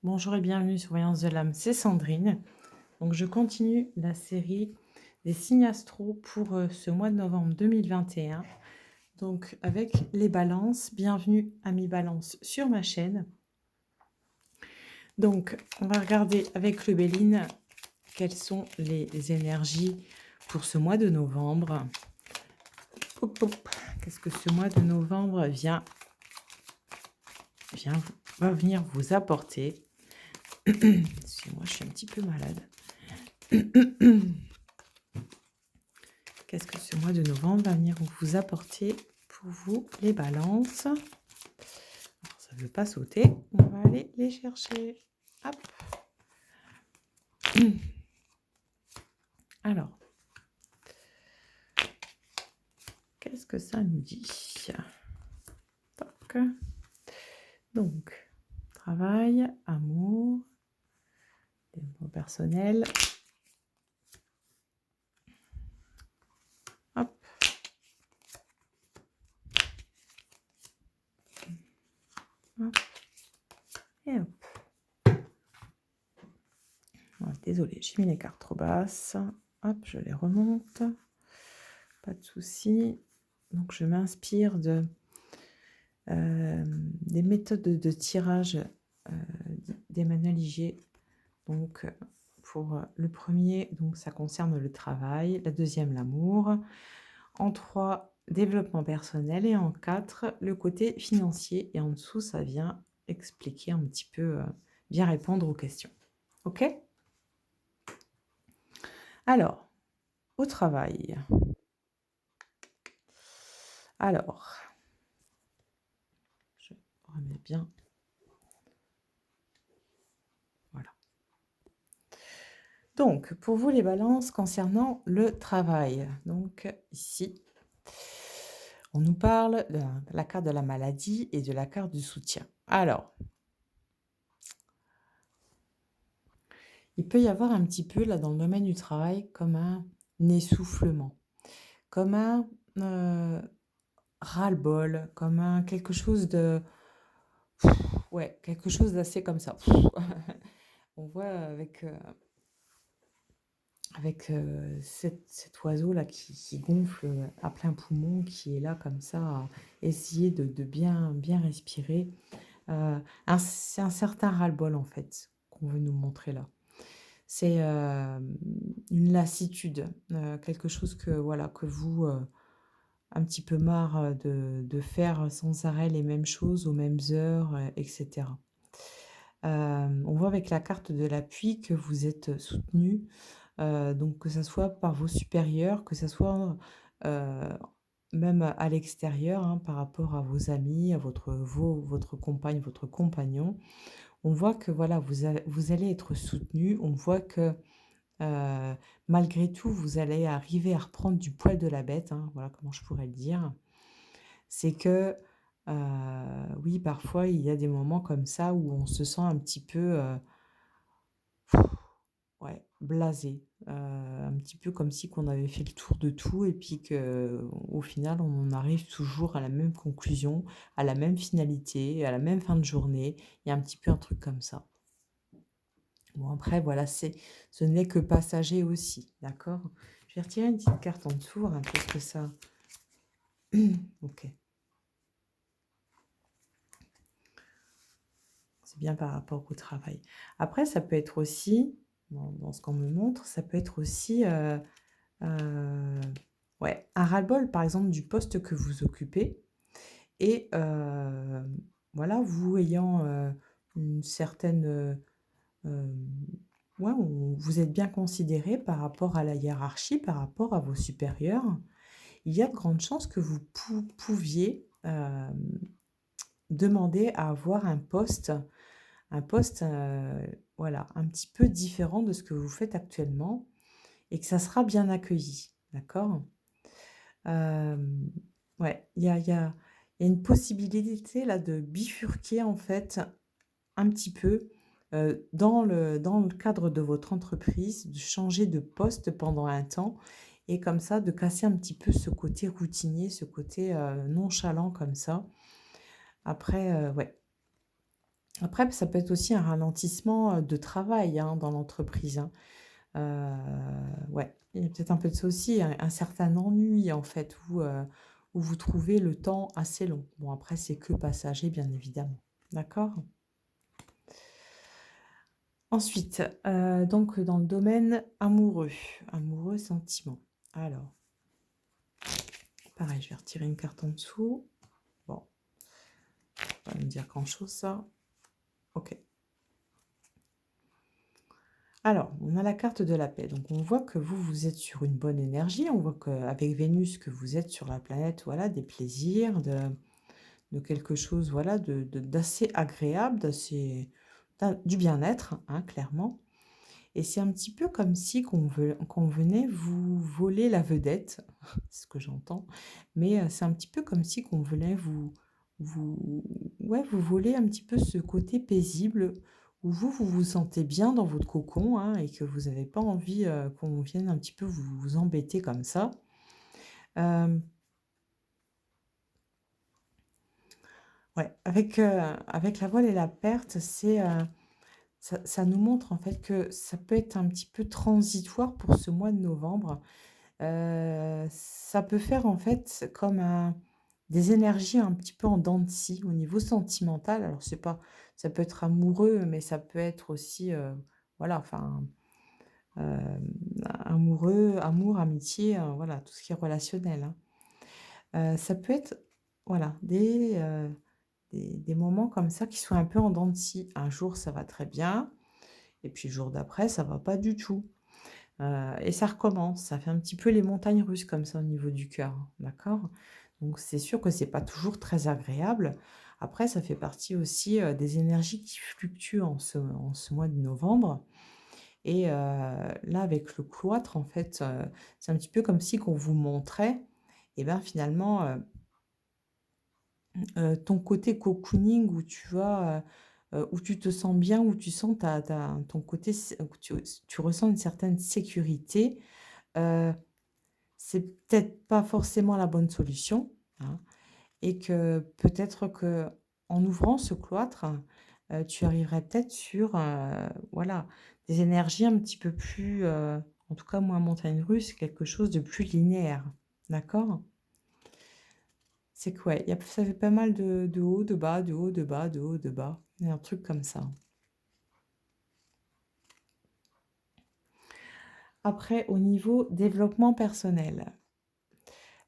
Bonjour et bienvenue sur Voyance de l'âme, c'est Sandrine. Donc je continue la série des signes astro pour ce mois de novembre 2021. Donc avec les balances, bienvenue amis balance sur ma chaîne. Donc on va regarder avec le Béline quelles sont les énergies pour ce mois de novembre. Hop, hop. Qu'est-ce que ce mois de novembre va venir vous apporter? Excusez-moi, je suis un petit peu malade. Qu'est-ce que ce mois de novembre va venir vous apporter pour vous, les balances? Alors, ça ne veut pas sauter. On va aller les chercher. Hop. Alors, qu'est-ce que ça nous dit? Toc. Donc, travail, amour, développement personnel. Hop. Hop. Et hop. Oh, désolée, j'ai mis les cartes trop basses. Hop, je les remonte. Pas de souci. Donc, je m'inspire des méthodes de tirage d'Emmanuel Igier. Donc, pour le premier, donc ça concerne le travail. La deuxième, l'amour. En 3, développement personnel. Et en 4, le côté financier. Et en dessous, ça vient expliquer un petit peu, bien répondre aux questions. OK? Alors, au travail. Alors, je remets bien. Voilà. Donc, pour vous les balances concernant le travail. Donc, ici, on nous parle de la carte de la maladie et de la carte du soutien. Alors, il peut y avoir un petit peu, là, dans le domaine du travail, comme un essoufflement, comme un ras-le-bol, comme un quelque chose de... Ouais, quelque chose d'assez comme ça. On voit avec cet oiseau-là qui gonfle à plein poumon, qui est là comme ça, à essayer de bien respirer. C'est un certain ras-le-bol, en fait, qu'on veut nous montrer là. C'est une lassitude, quelque chose que, voilà, que vous, un petit peu marre de faire sans arrêt les mêmes choses aux mêmes heures, etc. On voit avec la carte de l'appui que vous êtes soutenu, donc que ça soit par vos supérieurs, que ça soit même à l'extérieur, hein, par rapport à vos amis, à votre compagne, votre compagnon. On voit que voilà, vous allez être soutenu. On voit que malgré tout, vous allez arriver à reprendre du poil de la bête, hein, voilà comment je pourrais le dire. C'est que oui, parfois, il y a des moments comme ça où on se sent un petit peu ouais, blasé, un petit peu comme si qu'on avait fait le tour de tout et puis qu'au final, on en arrive toujours à la même conclusion, à la même finalité, à la même fin de journée. Il y a un petit peu un truc comme ça. Bon, après, voilà, ce n'est que passager aussi, d'accord? Je vais retirer une petite carte en dessous, voir un peu ce que ça... Ok. C'est bien par rapport au travail. Après, ça peut être aussi, dans ce qu'on me montre, ça peut être aussi ouais, un ras-le-bol, par exemple, du poste que vous occupez. Et voilà, vous ayant une certaine... ouais, vous êtes bien considéré par rapport à la hiérarchie, par rapport à vos supérieurs. Il y a de grandes chances que vous pouviez demander à avoir un poste, voilà, un petit peu différent de ce que vous faites actuellement et que ça sera bien accueilli, d'accord? Ouais, il y a une possibilité là de bifurquer en fait un petit peu, dans le cadre de votre entreprise, de changer de poste pendant un temps et comme ça de casser un petit peu ce côté routinier, ce côté, nonchalant comme ça. Après, ouais. Après, ça peut être aussi un ralentissement, de travail, hein, dans l'entreprise, hein. Ouais, il y a peut-être un peu de ça aussi, un certain ennui, en fait, où vous trouvez le temps assez long. Bon, après, c'est que passager, bien évidemment. D'accord? Ensuite, donc dans le domaine amoureux, amoureux, sentiment. Alors, pareil, je vais retirer une carte en dessous. Bon, ça va pas me dire grand-chose ça. OK. Alors, on a la carte de la paix. Donc, on voit que vous, vous êtes sur une bonne énergie. On voit qu'avec Vénus, que vous êtes sur la planète, voilà, des plaisirs, de quelque chose, voilà, d'assez agréable, du bien-être, hein, clairement. Et c'est un petit peu comme si qu'on venait vous voler la vedette, c'est ce que j'entends. Mais c'est un petit peu comme si qu'on venait vous, ouais, vous voler un petit peu ce côté paisible où vous vous sentez bien dans votre cocon, hein, et que vous n'avez pas envie qu'on vienne un petit peu vous embêter comme ça. Euh, ouais, avec la voile et la perte, ça nous montre en fait que ça peut être un petit peu transitoire pour ce mois de novembre. Ça peut faire en fait comme des énergies un petit peu en dents de scie au niveau sentimental. Alors c'est pas ça peut être amoureux, mais ça peut être aussi, voilà, enfin, amoureux, amour, amitié, voilà, tout ce qui est relationnel, hein. Ça peut être, voilà, des moments comme ça qui sont un peu en dents de scie. Un jour, ça va très bien et puis le jour d'après, ça va pas du tout. Et ça recommence, ça fait un petit peu les montagnes russes comme ça au niveau du cœur, hein, d'accord? Donc c'est sûr que c'est pas toujours très agréable. Après, ça fait partie aussi, des énergies qui fluctuent en ce mois de novembre et là, avec le cloître, en fait, c'est un petit peu comme si qu'on vous montrait et ben, finalement, ton côté cocooning où tu vas, où tu te sens bien, où tu sens ton côté où tu ressens une certaine sécurité. Heu, c'est peut-être pas forcément la bonne solution, hein, et que peut-être que en ouvrant ce cloître, tu arriverais peut-être sur, voilà, des énergies un petit peu plus, en tout cas moins montagne russe, quelque chose de plus linéaire. D'accord? C'est que ouais, ça fait pas mal de haut, de bas, de haut, de bas, de haut, de bas. Il y a un truc comme ça. Après, au niveau développement personnel,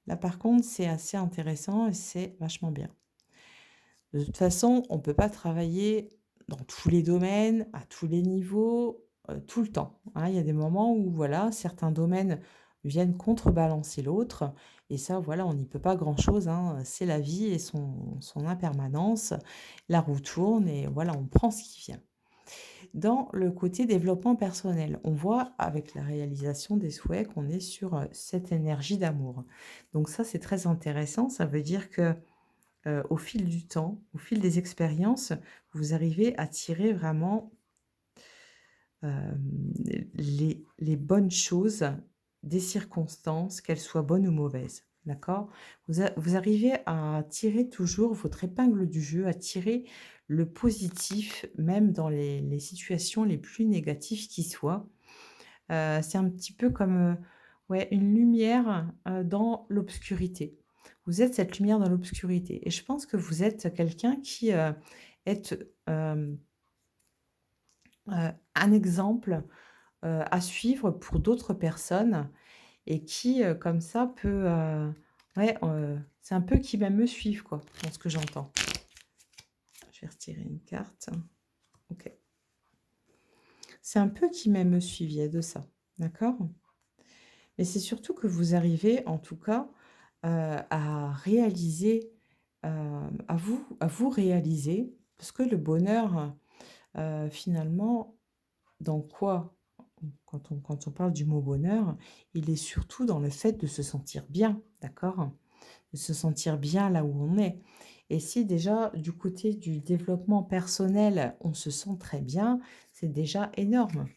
là par contre, c'est assez intéressant et c'est vachement bien. De toute façon, on ne peut pas travailler dans tous les domaines, à tous les niveaux, tout le temps, hein. Il y a des moments où voilà, certains domaines viennent contrebalancer l'autre et ça, voilà, on n'y peut pas grand-chose, hein. C'est la vie et son impermanence. La roue tourne et voilà, on prend ce qui vient. Dans le côté développement personnel, on voit avec la réalisation des souhaits qu'on est sur, cette énergie d'amour. Donc ça, c'est très intéressant. Ça veut dire que au fil du temps, au fil des expériences, vous arrivez à tirer vraiment, les bonnes choses des circonstances, qu'elles soient bonnes ou mauvaises, d'accord? Vous arrivez à tirer toujours votre épingle du jeu, à tirer le positif, même dans les situations les plus négatives qui soient. C'est un petit peu comme, ouais, une lumière, dans l'obscurité. Vous êtes cette lumière dans l'obscurité et je pense que vous êtes quelqu'un qui, est, un exemple, à suivre pour d'autres personnes et qui, comme ça peut, ouais, c'est un peu qui va me suivre quoi, dans ce que j'entends. Je vais retirer une carte. OK. C'est un peu qui m'aime me suivre, il y a de ça, d'accord? Mais c'est surtout que vous arrivez, en tout cas, à réaliser, à vous réaliser, parce que le bonheur, finalement, dans quoi? Quand on parle du mot bonheur, il est surtout dans le fait de se sentir bien, d'accord? De se sentir bien là où on est. Et si déjà, du côté du développement personnel, on se sent très bien, c'est déjà énorme.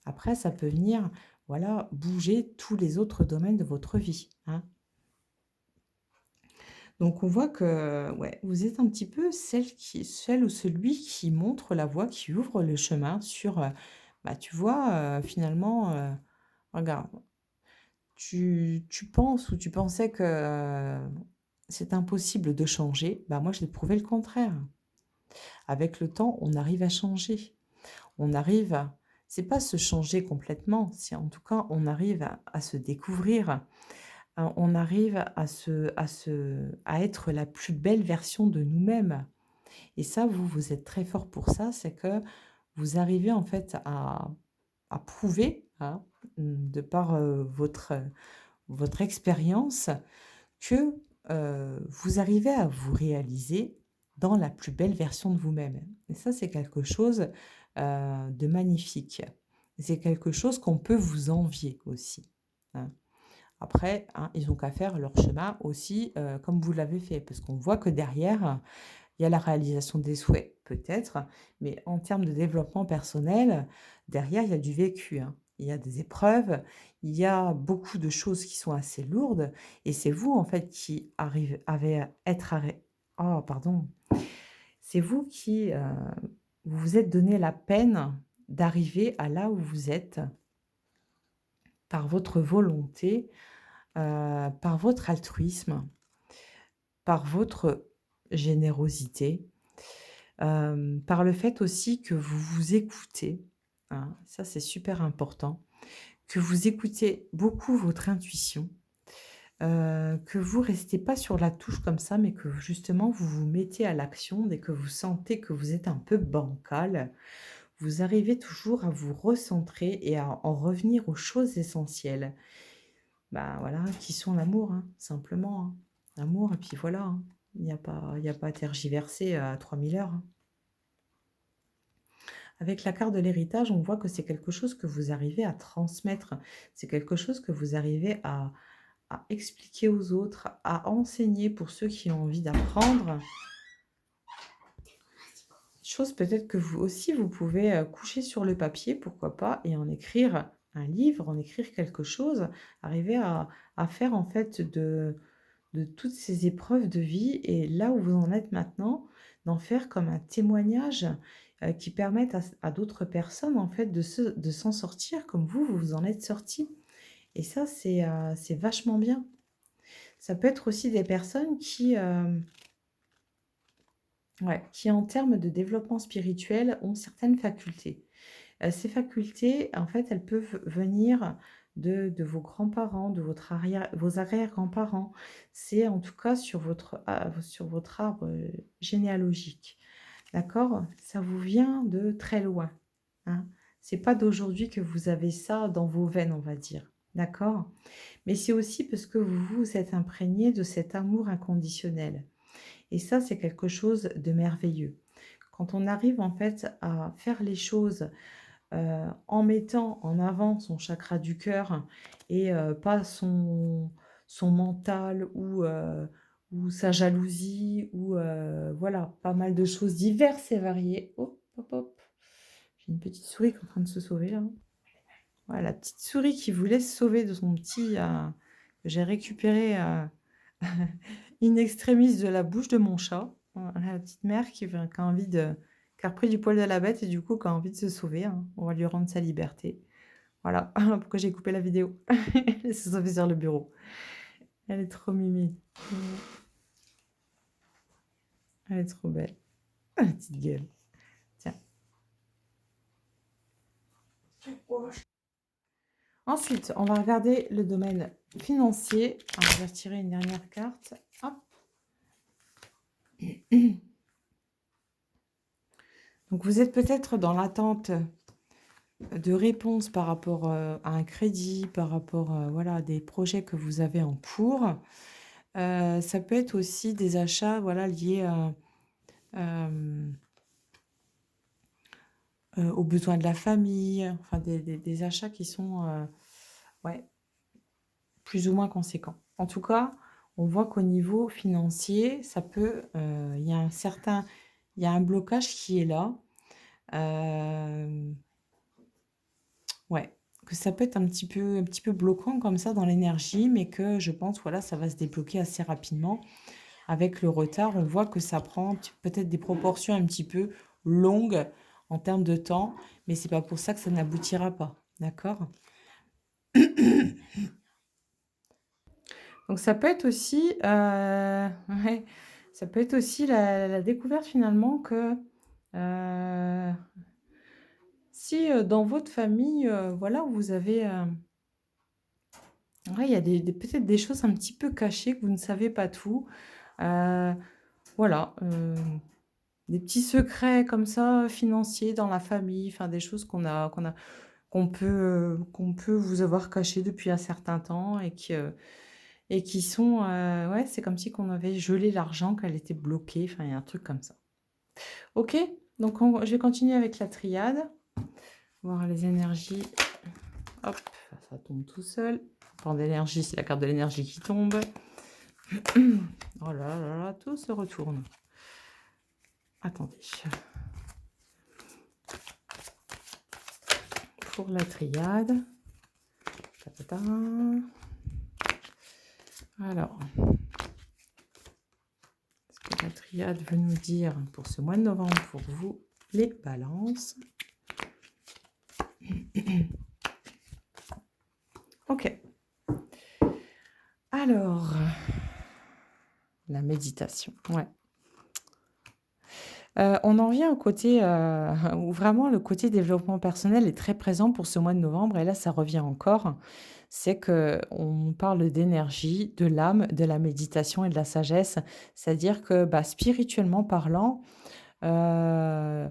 Après, ça peut venir, voilà, bouger tous les autres domaines de votre vie, hein. Donc on voit que, ouais, vous êtes un petit peu celle ou celui qui montre la voie, qui ouvre le chemin sur, bah, tu vois, finalement, regarde, tu penses ou tu pensais que, c'est impossible de changer. Bah, moi, je vais te prouver le contraire. Avec le temps, on arrive à changer. On arrive à c'est pas se changer complètement, c'est en tout cas, on arrive à se découvrir. On arrive à être la plus belle version de nous-mêmes et ça, vous êtes très fort pour ça. C'est que vous arrivez en fait à prouver, hein, de par, votre expérience que, vous arrivez à vous réaliser dans la plus belle version de vous-même et ça, c'est quelque chose, de magnifique. C'est quelque chose qu'on peut vous envier aussi, hein. Après, hein, ils ont qu'à faire leur chemin aussi, comme vous l'avez fait, parce qu'on voit que derrière, il y a la réalisation des souhaits, peut-être, mais en termes de développement personnel, derrière, il y a du vécu, hein. Il y a des épreuves, il y a beaucoup de choses qui sont assez lourdes et c'est vous, en fait, qui arrive avez à être arrê oh pardon, c'est vous qui, vous vous êtes donné la peine d'arriver à là où vous êtes par votre volonté, par votre altruisme, par votre générosité, par le fait aussi que vous vous écoutez, hein, ça c'est super important, que vous écoutez beaucoup votre intuition, que vous restez pas sur la touche comme ça, mais que justement vous vous mettez à l'action dès que vous sentez que vous êtes un peu bancal. Vous arrivez toujours à vous recentrer et à en revenir aux choses essentielles. Bah, voilà, qui sont l'amour, hein, simplement, hein. L'amour et puis voilà, hein. Il y a pas à tergiverser à 3000 heures, hein. Avec la carte de l'héritage, on voit que c'est quelque chose que vous arrivez à transmettre. C'est quelque chose que vous arrivez à expliquer aux autres, à enseigner pour ceux qui ont envie d'apprendre. Chose peut-être que vous aussi, vous pouvez, coucher sur le papier, pourquoi pas, et en écrire un livre, en écrire quelque chose. Arriver à faire en fait de toutes ces épreuves de vie et là où vous en êtes maintenant, d'en faire comme un témoignage, qui permette à d'autres personnes, en fait, de s'en sortir comme vous vous en êtes sortis et ça, c'est vachement bien. Ça peut être aussi des personnes qui, ouais, qui en termes de développement spirituel ont certaines facultés. Ces facultés, en fait, elles peuvent venir de vos grands-parents, de vos arrière-grands-parents. C'est en tout cas sur votre arbre, généalogique. D'accord? Ça vous vient de très loin, hein. C'est pas d'aujourd'hui que vous avez ça dans vos veines, on va dire. D'accord? Mais c'est aussi parce que vous vous êtes imprégné de cet amour inconditionnel et ça, c'est quelque chose de merveilleux. Quand on arrive, en fait, à faire les choses en mettant en avant son chakra du cœur et pas son mental ou sa jalousie ou voilà, pas mal de choses diverses et variées. Hop, hop, hop. J'ai une petite souris qui est en train de se sauver là. Voilà, la petite souris qui voulait se sauver de son petit, que j'ai récupéré, in extremis de la bouche de mon chat. Voilà, la petite mère qui a envie qui a repris du poil de la bête et du coup qui a envie de se sauver, hein. On va lui rendre sa liberté. Voilà pourquoi j'ai coupé la vidéo. Elle s'est sauvée sur le bureau. Elle est trop mimi. Elle est trop belle. Ah, la petite gueule. Tiens. Ensuite, on va regarder le domaine financier. Alors, je vais retirer une dernière carte. Hop. Donc, vous êtes peut-être dans l'attente de réponses par rapport à un crédit, par rapport voilà, à des projets que vous avez en cours. Ça peut être aussi des achats voilà, liés aux besoins de la famille, enfin des achats qui sont ouais, plus ou moins conséquents. En tout cas, on voit qu'au niveau financier, ça peut, il y a il y a un blocage qui est là. Ouais, que ça peut être un petit peu bloquant comme ça dans l'énergie, mais que je pense, voilà, ça va se débloquer assez rapidement. avec le retard, on voit que ça prend peut-être des proportions un petit peu longues en termes de temps, mais c'est pas pour ça que ça n'aboutira pas. D'accord? Donc ça peut être aussi, ouais, ça peut être aussi la découverte finalement que, heu, si, dans votre famille, voilà, vous avez, ouais, il y a peut-être des choses un petit peu cachées que vous ne savez pas tout. Heu, voilà, des petits secrets comme ça, financiers dans la famille, enfin des choses qu'on peut vous avoir cachées depuis un certain temps et qui sont, ouais, c'est comme si qu'on avait gelé l'argent, qu'elle était bloquée, enfin il y a un truc comme ça. OK, donc je vais continuer avec la triade, voir les énergies. Hop, ça tombe tout seul. Plan d'énergie, c'est la carte de l'énergie qui tombe. Oh là là là, tout se retourne. Attendez. Pour la triade. Ta-ta-ta. Alors, ce que la triade veut nous dire pour ce mois de novembre pour vous, les balances. Ok. Alors, la méditation, ouais. On en vient au côté, où vraiment le côté développement personnel est très présent pour ce mois de novembre et là, ça revient encore. C'est que on parle d'énergie, de l'âme, de la méditation et de la sagesse. C'est-à-dire que, bah, spirituellement parlant, heu,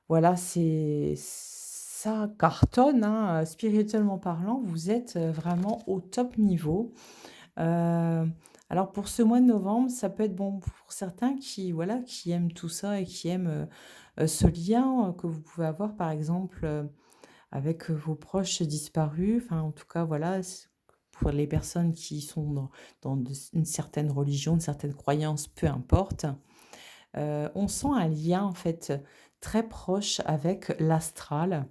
voilà, c'est ça cartonne, hein, spirituellement parlant, vous êtes, vraiment au top niveau. Heu, alors pour ce mois de novembre, ça peut être bon pour certains qui, voilà, qui aiment tout ça et qui aiment, ce lien, que vous pouvez avoir par exemple, avec, vos proches disparus. Enfin en tout cas voilà, pour les personnes qui sont dans une certaine religion, une certaine croyance, peu importe. On sent un lien en fait, très proche avec l'astral.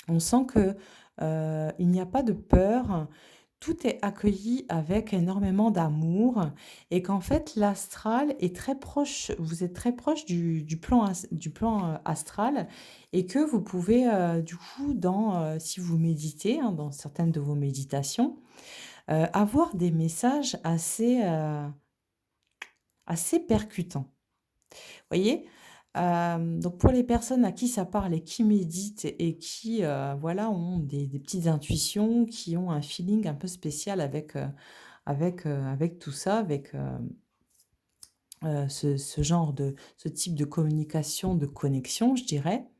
On sent que, il n'y a pas de peur, tout est accueilli avec énormément d'amour et qu'en fait l'astral est très proche, vous êtes très proche du plan, astral et que vous pouvez, du coup si vous méditez, hein, dans certaines de vos méditations, avoir des messages assez percutants. Voyez? Donc pour les personnes à qui ça parle et qui méditent et qui, voilà, ont des petites intuitions, qui ont un feeling un peu spécial avec tout ça, avec, ce type de communication, de connexion, je dirais.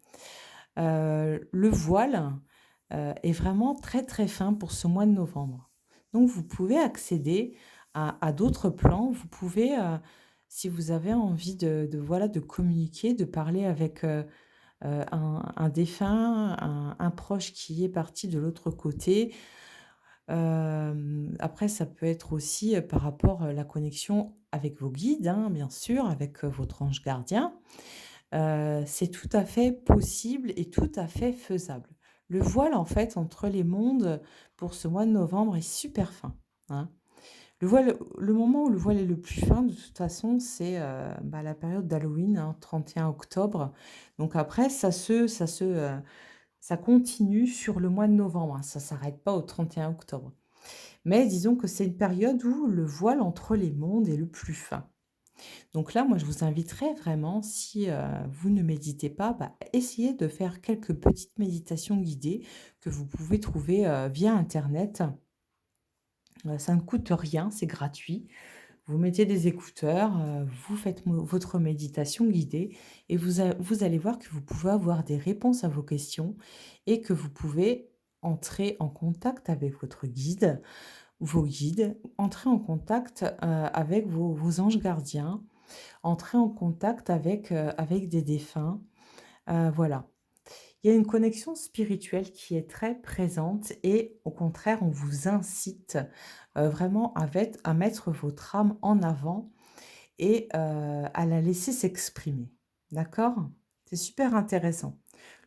Le voile, est vraiment très, très fin pour ce mois de novembre. Donc vous pouvez accéder à d'autres plans. Vous pouvez, si vous avez envie voilà, de communiquer, de parler avec, un défunt, un proche qui est parti de l'autre côté. Après ça peut être aussi, par rapport, la connexion avec vos guides, hein, bien sûr, avec, votre ange gardien. C'est tout à fait possible et tout à fait faisable. Le voile, en fait, entre les mondes, pour ce mois de novembre est super fin, hein. Le moment où le voile est le plus fin, de toute façon, c'est, bah, la période d'Halloween, hein, 31 octobre. Donc après ça continue sur le mois de novembre, hein, ça s'arrête pas au 31 octobre. Mais disons que c'est une période où le voile entre les mondes est le plus fin. Donc là, moi, je vous inviterais vraiment, si, vous ne méditez pas, bah, essayez de faire quelques petites méditations guidées que vous pouvez trouver, via internet. Ça ne coûte rien, c'est gratuit. Vous mettez des écouteurs, vous faites votre méditation guidée et vous allez voir que vous pouvez avoir des réponses à vos questions et que vous pouvez entrer en contact avec votre guide, vos guides, entrer en contact, avec vos anges gardiens, entrer en contact avec des défunts, voilà. Il y a une connexion spirituelle qui est très présente et au contraire, on vous incite, vraiment à mettre votre âme en avant et à la laisser s'exprimer. D'accord? C'est super intéressant.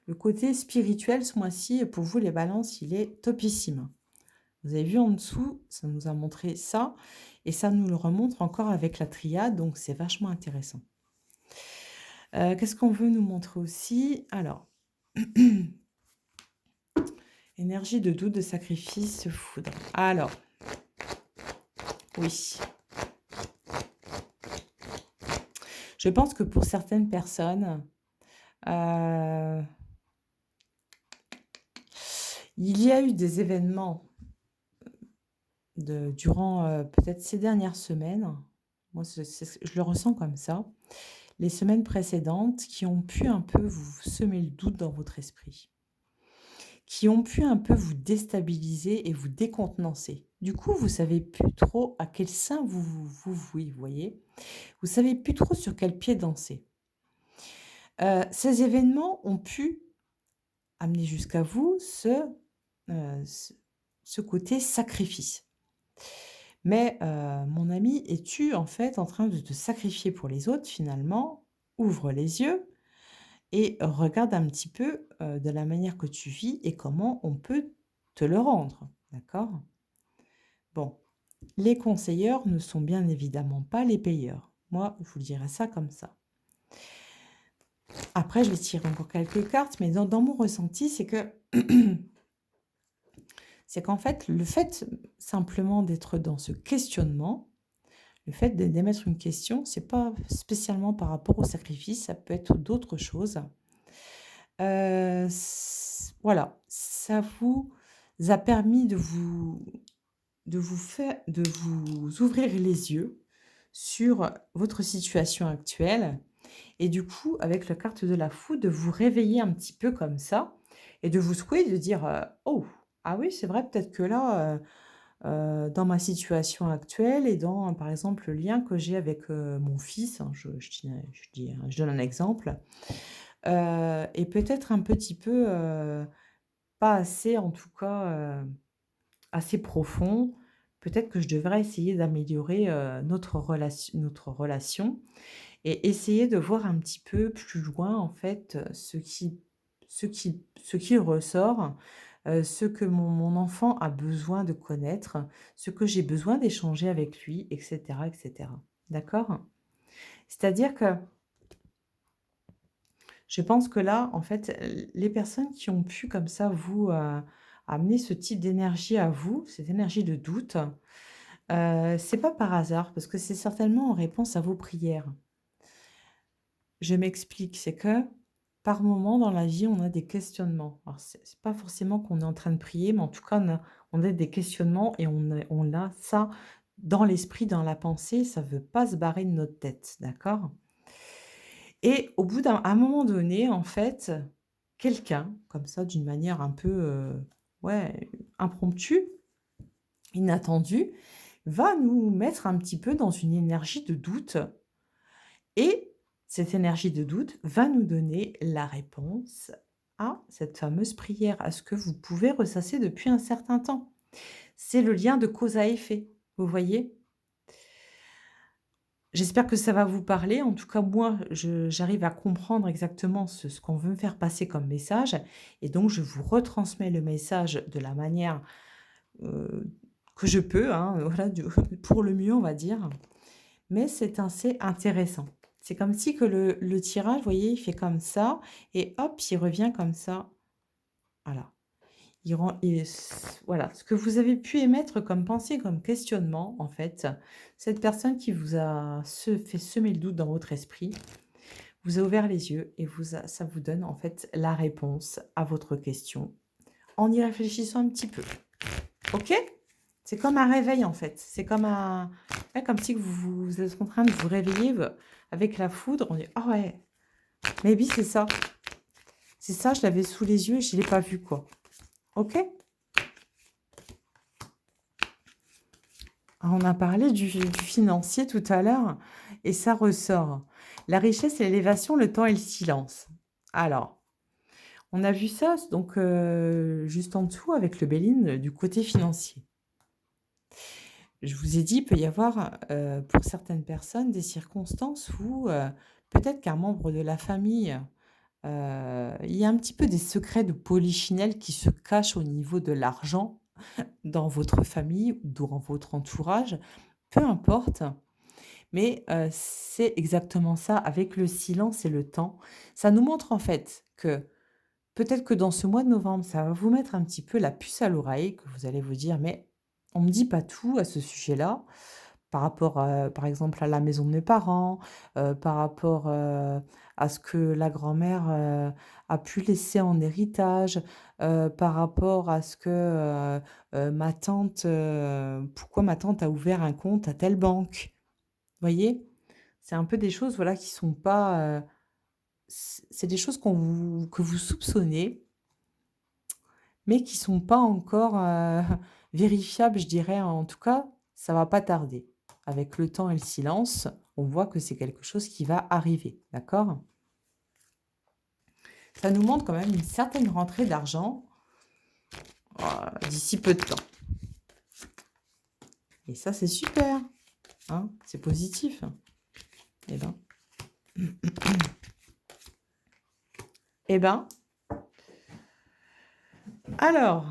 Le côté spirituel ce mois-ci, pour vous les balances, il est topissime. Vous avez vu en dessous, ça nous a montré ça Et ça nous le remontre encore avec la triade, donc c'est vachement intéressant. Qu'est-ce qu'on veut nous montrer aussi? Alors, énergie de doute, de sacrifice, foudre. Alors, oui, je pense que pour certaines personnes, heu, il y a eu des événements durant, peut-être ces dernières semaines, moi je le ressens comme ça, les semaines précédentes qui ont pu un peu vous semer le doute dans votre esprit, qui ont pu un peu vous déstabiliser et vous décontenancer. Du coup, vous savez plus trop à quel sein vous vouez, vous voyez? Vous savez plus trop sur quel pied danser. Ces événements ont pu amener jusqu'à vous heu, ce ce côté sacrifice. Mais, mon ami, es-tu en fait en train de te sacrifier pour les autres finalement? Ouvre les yeux et regarde un petit peu, de la manière que tu vis et comment on peut te le rendre, d'accord? Bon, les conseilleurs ne sont bien évidemment pas les payeurs. Moi, je vous dirais ça comme ça. Après, je vais tirer encore quelques cartes, mais dans mon ressenti, c'est que c'est qu'en fait, le fait simplement d'être dans ce questionnement, le fait d'émettre une question, c'est pas spécialement par rapport au sacrifice, ça peut être d'autres choses. Voilà, ça vous a permis de vous ouvrir les yeux sur votre situation actuelle et du coup, avec la carte de la Foudre, de vous réveiller un petit peu comme ça et de vous secouer, de dire, «Oh! Ah oui, c'est vrai, peut-être que là, dans ma situation actuelle et dans, par exemple, le lien que j'ai avec, mon fils», hein, je donne un exemple, est peut-être un petit peu, pas assez en tout cas, assez profond. Peut-être que je devrais essayer d'améliorer, notre relation et essayer de voir un petit peu plus loin en fait, ce qui ressort, ce que mon enfant a besoin de connaître, ce que j'ai besoin d'échanger avec lui et cetera et cetera. D'accord? C'est-à-dire que je pense que là, en fait, les personnes qui ont pu comme ça vous, amener ce type d'énergie à vous, cette énergie de doute, c'est pas par hasard parce que c'est certainement en réponse à vos prières. Je m'explique, c'est que par moment dans la vie, on a des questionnements. Alors c'est pas forcément qu'on est en train de prier, mais en tout cas, on a des questionnements et on a ça dans l'esprit, dans la pensée, ça veut pas se barrer de notre tête, d'accord? Et au bout d'un à un moment donné, en fait, quelqu'un, comme ça, d'une manière un peu, ouais, impromptue, inattendue, va nous mettre un petit peu dans une énergie de doute et cette énergie de doute va nous donner la réponse à cette fameuse prière, à ce que vous pouvez ressasser depuis un certain temps. C'est le lien de cause à effet, vous voyez? J'espère que ça va vous parler. En tout cas, moi, j'arrive à comprendre exactement ce qu'on veut me faire passer comme message et donc je vous retransmets le message de la manière, heu, que je peux, hein, voilà, pour le mieux, on va dire. Mais c'est assez intéressant. C'est comme si que le tirage, vous voyez, il fait comme ça et hop, il revient comme ça. Voilà. Il rend et voilà, ce que vous avez pu émettre comme pensée, comme questionnement, en fait, cette personne qui vous a fait semer le doute dans votre esprit, vous a ouvert les yeux et ça vous donne, en fait, la réponse à votre question, en y réfléchissant un petit peu. OK? C'est comme un réveil, en fait. C'est comme un ouais, comme si vous êtes en train de vous réveiller, avec la foudre. On dit: «Ah ouais, maybe c'est ça. C'est ça, je l'avais sous les yeux et je ne l'ai pas vu, quoi». OK? On a parlé du financier tout à l'heure et ça ressort. La richesse et l'élévation, le temps et le silence. Alors, on a vu ça donc juste en dessous avec le Béline, du côté financier. Je vous ai dit, il peut y avoir, pour certaines personnes, des circonstances où, peut-être qu'un membre de la famille, il y a un petit peu des secrets de polichinelle qui se cachent au niveau de l'argent dans votre famille ou dans votre entourage. peu importe, mais c'est exactement ça avec le silence et le temps. Ça nous montre en fait que peut-être que dans ce mois de novembre, ça va vous mettre un petit peu la puce à l'oreille, que vous allez vous dire: «Mais on me dit pas tout à ce sujet-là». Par rapport, par exemple, à la maison de mes parents, par rapport, à ce que la grand-mère, a pu laisser en héritage, par rapport à ce que, ma tante, pourquoi ma tante a ouvert un compte à telle banque. Voyez? C'est un peu des choses, voilà, qui sont pas, c'est des choses que vous soupçonnez, mais qui sont pas encore, vérifiables, je dirais. En tout cas, ça va pas tarder. Avec le temps et le silence, on voit que c'est quelque chose qui va arriver, d'accord? Ça nous montre quand même une certaine rentrée d'argent, d'ici peu de temps, et ça, c'est super, hein, c'est positif. Eh ben eh ben, alors,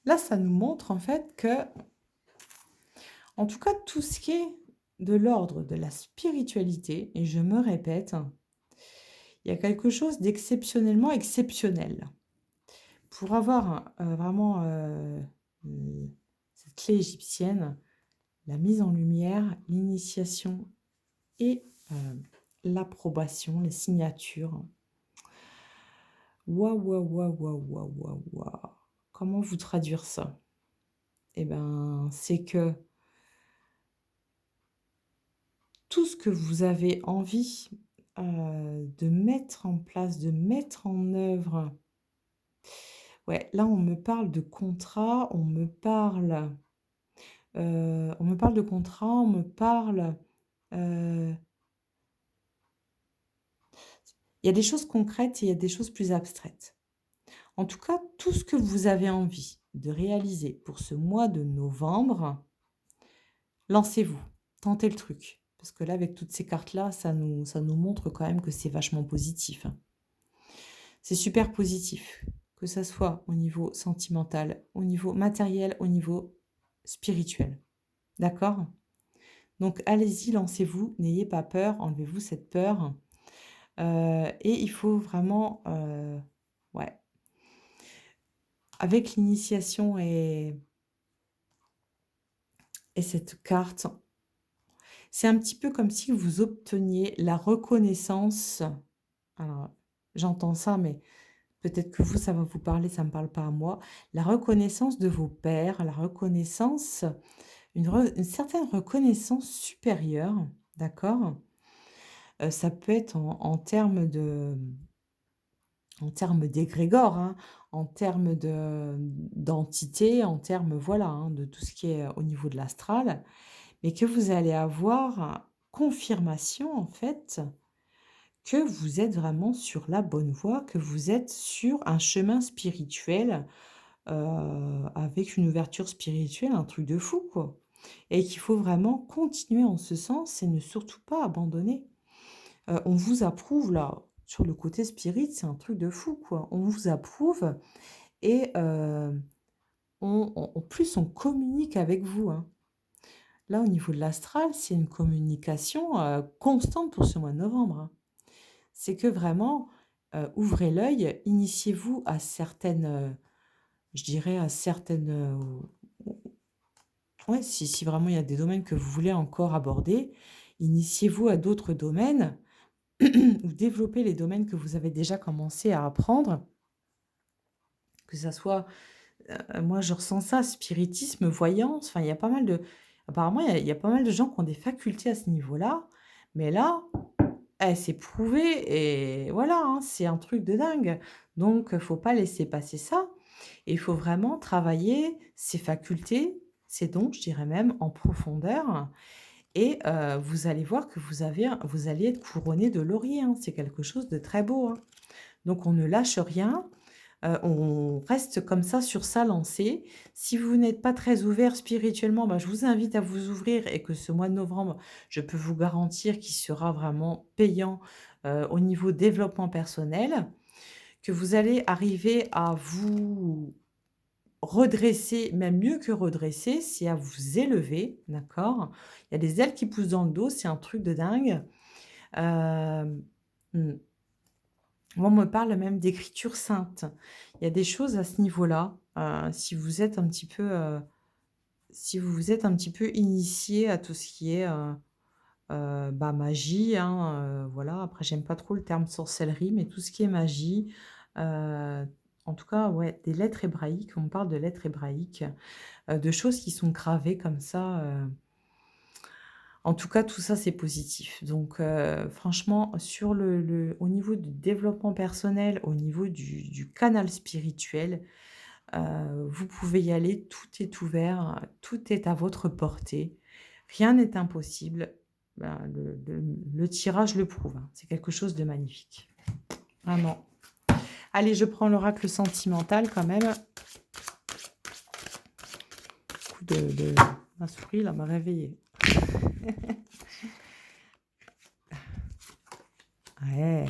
là, ça nous montre en fait que, en tout cas, tout ce qui est de l'ordre de la spiritualité, et je me répète, il y a quelque chose d'exceptionnellement exceptionnel. Pour avoir, vraiment, mmh, cette clé égyptienne, la mise en lumière, l'initiation et l'approbation, les signatures. Waouh, waouh, waouh, waouh, waouh, waouh, waouh! Comment vous traduire ça? Eh ben, c'est que tout ce que vous avez envie, de mettre en place, de mettre en œuvre. Ouais, là, on me parle de contrat, on me parle de contrat, on me parle, heu, il y a des choses concrètes et il y a des choses plus abstraites. En tout cas, tout ce que vous avez envie de réaliser pour ce mois de novembre, lancez-vous, tentez le truc. Parce que là, avec toutes ces cartes-là, ça nous montre quand même que c'est vachement positif, hein. C'est super positif, que ça soit au niveau sentimental, au niveau matériel, au niveau spirituel. D'accord? Donc allez-y, lancez-vous, n'ayez pas peur, enlevez-vous cette peur, et il faut vraiment, ouais, avec l'initiation et cette carte, c'est un petit peu comme si vous obteniez la reconnaissance. Alors, j'entends ça, mais peut-être que vous, ça va vous parler, ça ne me parle pas à moi. La reconnaissance de vos pairs, la reconnaissance, une certaine reconnaissance supérieure, d'accord? Ça peut être en termes d'égrégore, hein, en termes d'entité, en termes, voilà, hein, de tout ce qui est au niveau de l'astral, mais que vous allez avoir confirmation, en fait, que vous êtes vraiment sur la bonne voie, que vous êtes sur un chemin spirituel, avec une ouverture spirituelle, un truc de fou, quoi, et qu'il faut vraiment continuer en ce sens et ne surtout pas abandonner. On vous approuve là, sur le côté spirit, c'est un truc de fou, quoi. On vous approuve et on en plus, on communique avec vous, hein. Là, au niveau de l'astral, c'est une communication, constante pour ce mois de novembre, hein. C'est que vraiment, ouvrez l'œil, initiez-vous à certaines, je dirais à certaines, ouais, si vraiment il y a des domaines que vous voulez encore aborder, initiez-vous à d'autres domaines ou développez les domaines que vous avez déjà commencé à apprendre, que ça soit, moi je ressens ça, spiritisme, voyance, enfin il y a pas mal de, apparemment il y a pas mal de gens qui ont des facultés à ce niveau-là, mais là, eh, c'est prouvé et voilà, hein, c'est un truc de dingue. Donc faut pas laisser passer ça, et il faut vraiment travailler ses facultés, ses dons, je dirais même en profondeur, et vous allez voir que vous allez être couronné de lauriers, hein. C'est quelque chose de très beau, hein. Donc on ne lâche rien, on reste comme ça sur sa lancée. Si vous n'êtes pas très ouvert spirituellement, bah, je vous invite à vous ouvrir, et que ce mois de novembre, je peux vous garantir qu'il sera vraiment payant, au niveau développement personnel, que vous allez arriver à vous redresser, même mieux que redresser, c'est à vous élever, d'accord? Il y a des ailes qui poussent dans le dos, c'est un truc de dingue. Hem, mmh, Moi, on me parle même d'écriture sainte. Il y a des choses à ce niveau-là, si vous êtes un petit peu, si vous vous êtes un petit peu initié à tout ce qui est, bah, magie, hein, voilà. Après, j'aime pas trop le terme sorcellerie, mais tout ce qui est magie, heu, en tout cas, ouais, des lettres hébraïques, on me parle de lettres hébraïques, de choses qui sont gravées comme ça, en tout cas, tout ça, c'est positif. Donc, franchement, sur au niveau du développement personnel, au niveau du canal spirituel, vous pouvez y aller, tout est ouvert, tout est à votre portée. Rien n'est impossible. Ben, le tirage le prouve, hein. C'est quelque chose de magnifique, vraiment. Allez, je prends l'oracle sentimental quand même. Coup de ma souris là m'a réveillée. Ouais.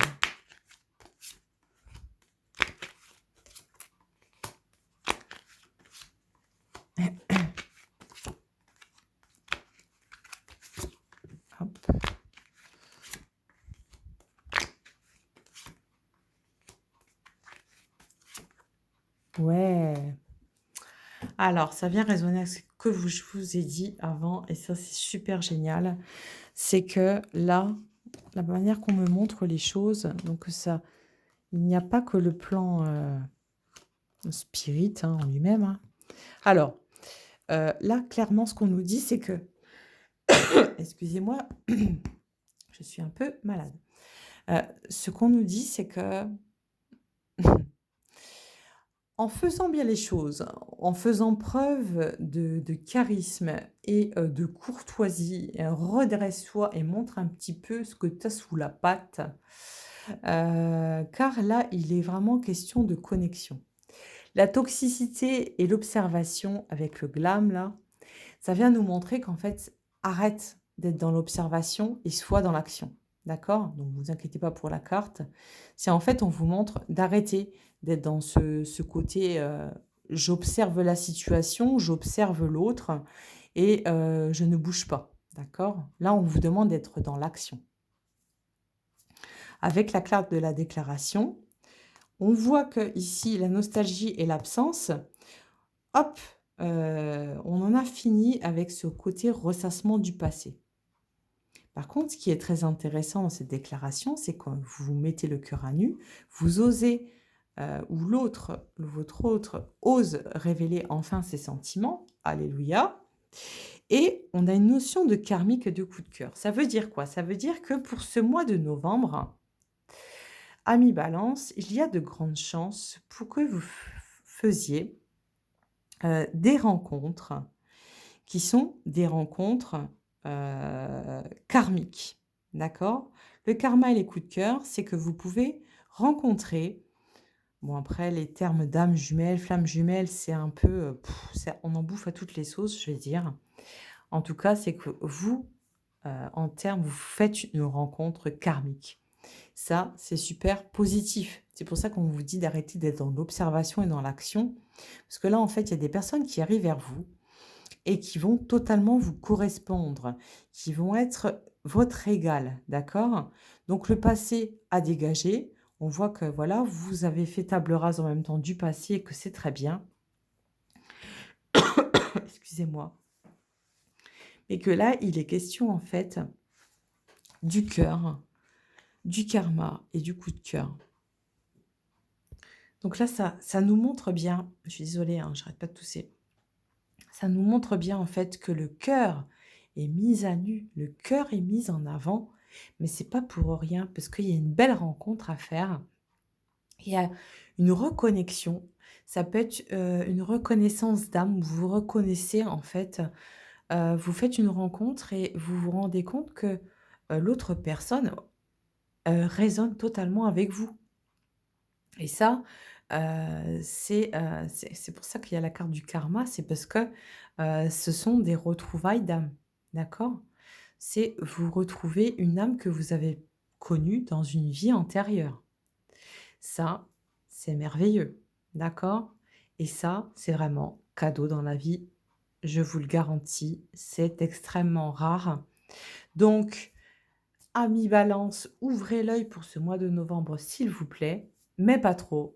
Hop. Ouais. Alors, ça vient résonner avec ce que je vous ai dit avant et ça, c'est super génial. C'est que là, la manière qu'on me montre les choses, donc ça il n'y a pas que le plan, spirit, hein, en lui-même, hein. Alors, là, clairement, ce qu'on nous dit, c'est que excusez-moi, je suis un peu malade. Ce qu'on nous dit, c'est que en faisant bien les choses, en faisant preuve de charisme et de courtoisie, redresse-toi et montre un petit peu ce que tu as sous la patte, car là, il est vraiment question de connexion. La toxicité et l'observation avec le glam là, ça vient nous montrer qu'en fait, arrête d'être dans l'observation et sois dans l'action. D'accord? Donc vous inquiétez pas pour la carte. C'est en fait, on vous montre d'arrêter d'être dans ce côté, j'observe la situation, j'observe l'autre et je ne bouge pas. D'accord? Là, on vous demande d'être dans l'action. Avec la carte de la déclaration, on voit que ici la nostalgie et l'absence, hop, on en a fini avec ce côté ressassement du passé. Par contre, ce qui est très intéressant dans cette déclaration, c'est quand vous vous mettez le cœur à nu, vous osez, ou votre autre ose révéler enfin ses sentiments. Alléluia. Et on a une notion de karmique et de coup de cœur. Ça veut dire quoi? Ça veut dire que pour ce mois de novembre, ami Balance, il y a de grandes chances pour que vous faisiez des rencontres qui sont des rencontres karmiques. D'accord? Le karma et les coups de cœur, c'est que vous pouvez rencontrer, bon après les termes d'âme jumelle, flamme jumelle, c'est un peu, on en bouffe à toutes les sauces, je vais dire. En tout cas, c'est que vous, en termes, vous faites une rencontre karmique. Ça, c'est super positif. C'est pour ça qu'on vous dit d'arrêter d'être dans l'observation et dans l'action. Parce que là, en fait, il y a des personnes qui arrivent vers vous et qui vont totalement vous correspondre, qui vont être votre égal, d'accord? Donc le passé à dégager, on voit que voilà, vous avez fait table rase en même temps du passé et que c'est très bien. Excusez-moi. Et que là, il est question en fait du cœur, du karma et du coup de cœur. Donc là, ça nous montre bien, je suis désolée, hein, j'arrête pas de tousser. Ça nous montre bien en fait que le cœur est mis à nu, le cœur est mis en avant, mais c'est pas pour rien parce qu'il y a une belle rencontre à faire. Il y a une reconnexion. Ça peut être, une reconnaissance d'âme où vous vous reconnaissez en fait, vous faites une rencontre et vous vous rendez compte que, l'autre personne, résonne totalement avec vous et ça, c'est pour ça qu'il y a la carte du karma, c'est parce que, ce sont des retrouvailles d'âme, d'accord? C'est vous retrouvez une âme que vous avez connue dans une vie antérieure. Ça, c'est merveilleux, d'accord? Et ça, c'est vraiment cadeau dans la vie, je vous le garantis, c'est extrêmement rare. Donc, amis Balance, ouvrez l'œil pour ce mois de novembre, s'il vous plaît, mais pas trop.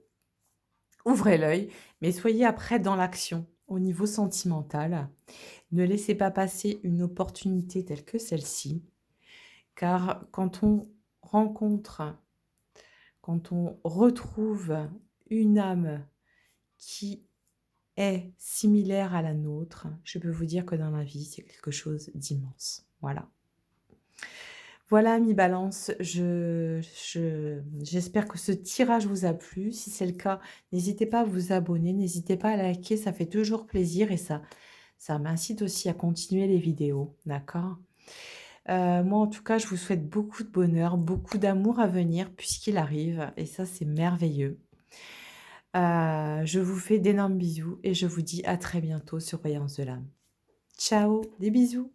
Ouvrez l'œil, mais soyez après dans l'action au niveau sentimental. Ne laissez pas passer une opportunité telle que celle-ci, car rencontre, quand on retrouve une âme qui est similaire à la nôtre, je peux vous dire que dans la vie, c'est quelque chose d'immense. Voilà. Voilà, mi Balance, j'espère que ce tirage vous a plu. Si c'est le cas, n'hésitez pas à vous abonner, n'hésitez pas à liker, ça fait toujours plaisir et ça m'incite aussi à continuer les vidéos, d'accord? Moi, en tout cas, je vous souhaite beaucoup de bonheur, beaucoup d'amour à venir puisqu'il arrive et ça, c'est merveilleux. Je vous fais d'énormes bisous et je vous dis à très bientôt sur Voyance de l'âme. Ciao, des bisous.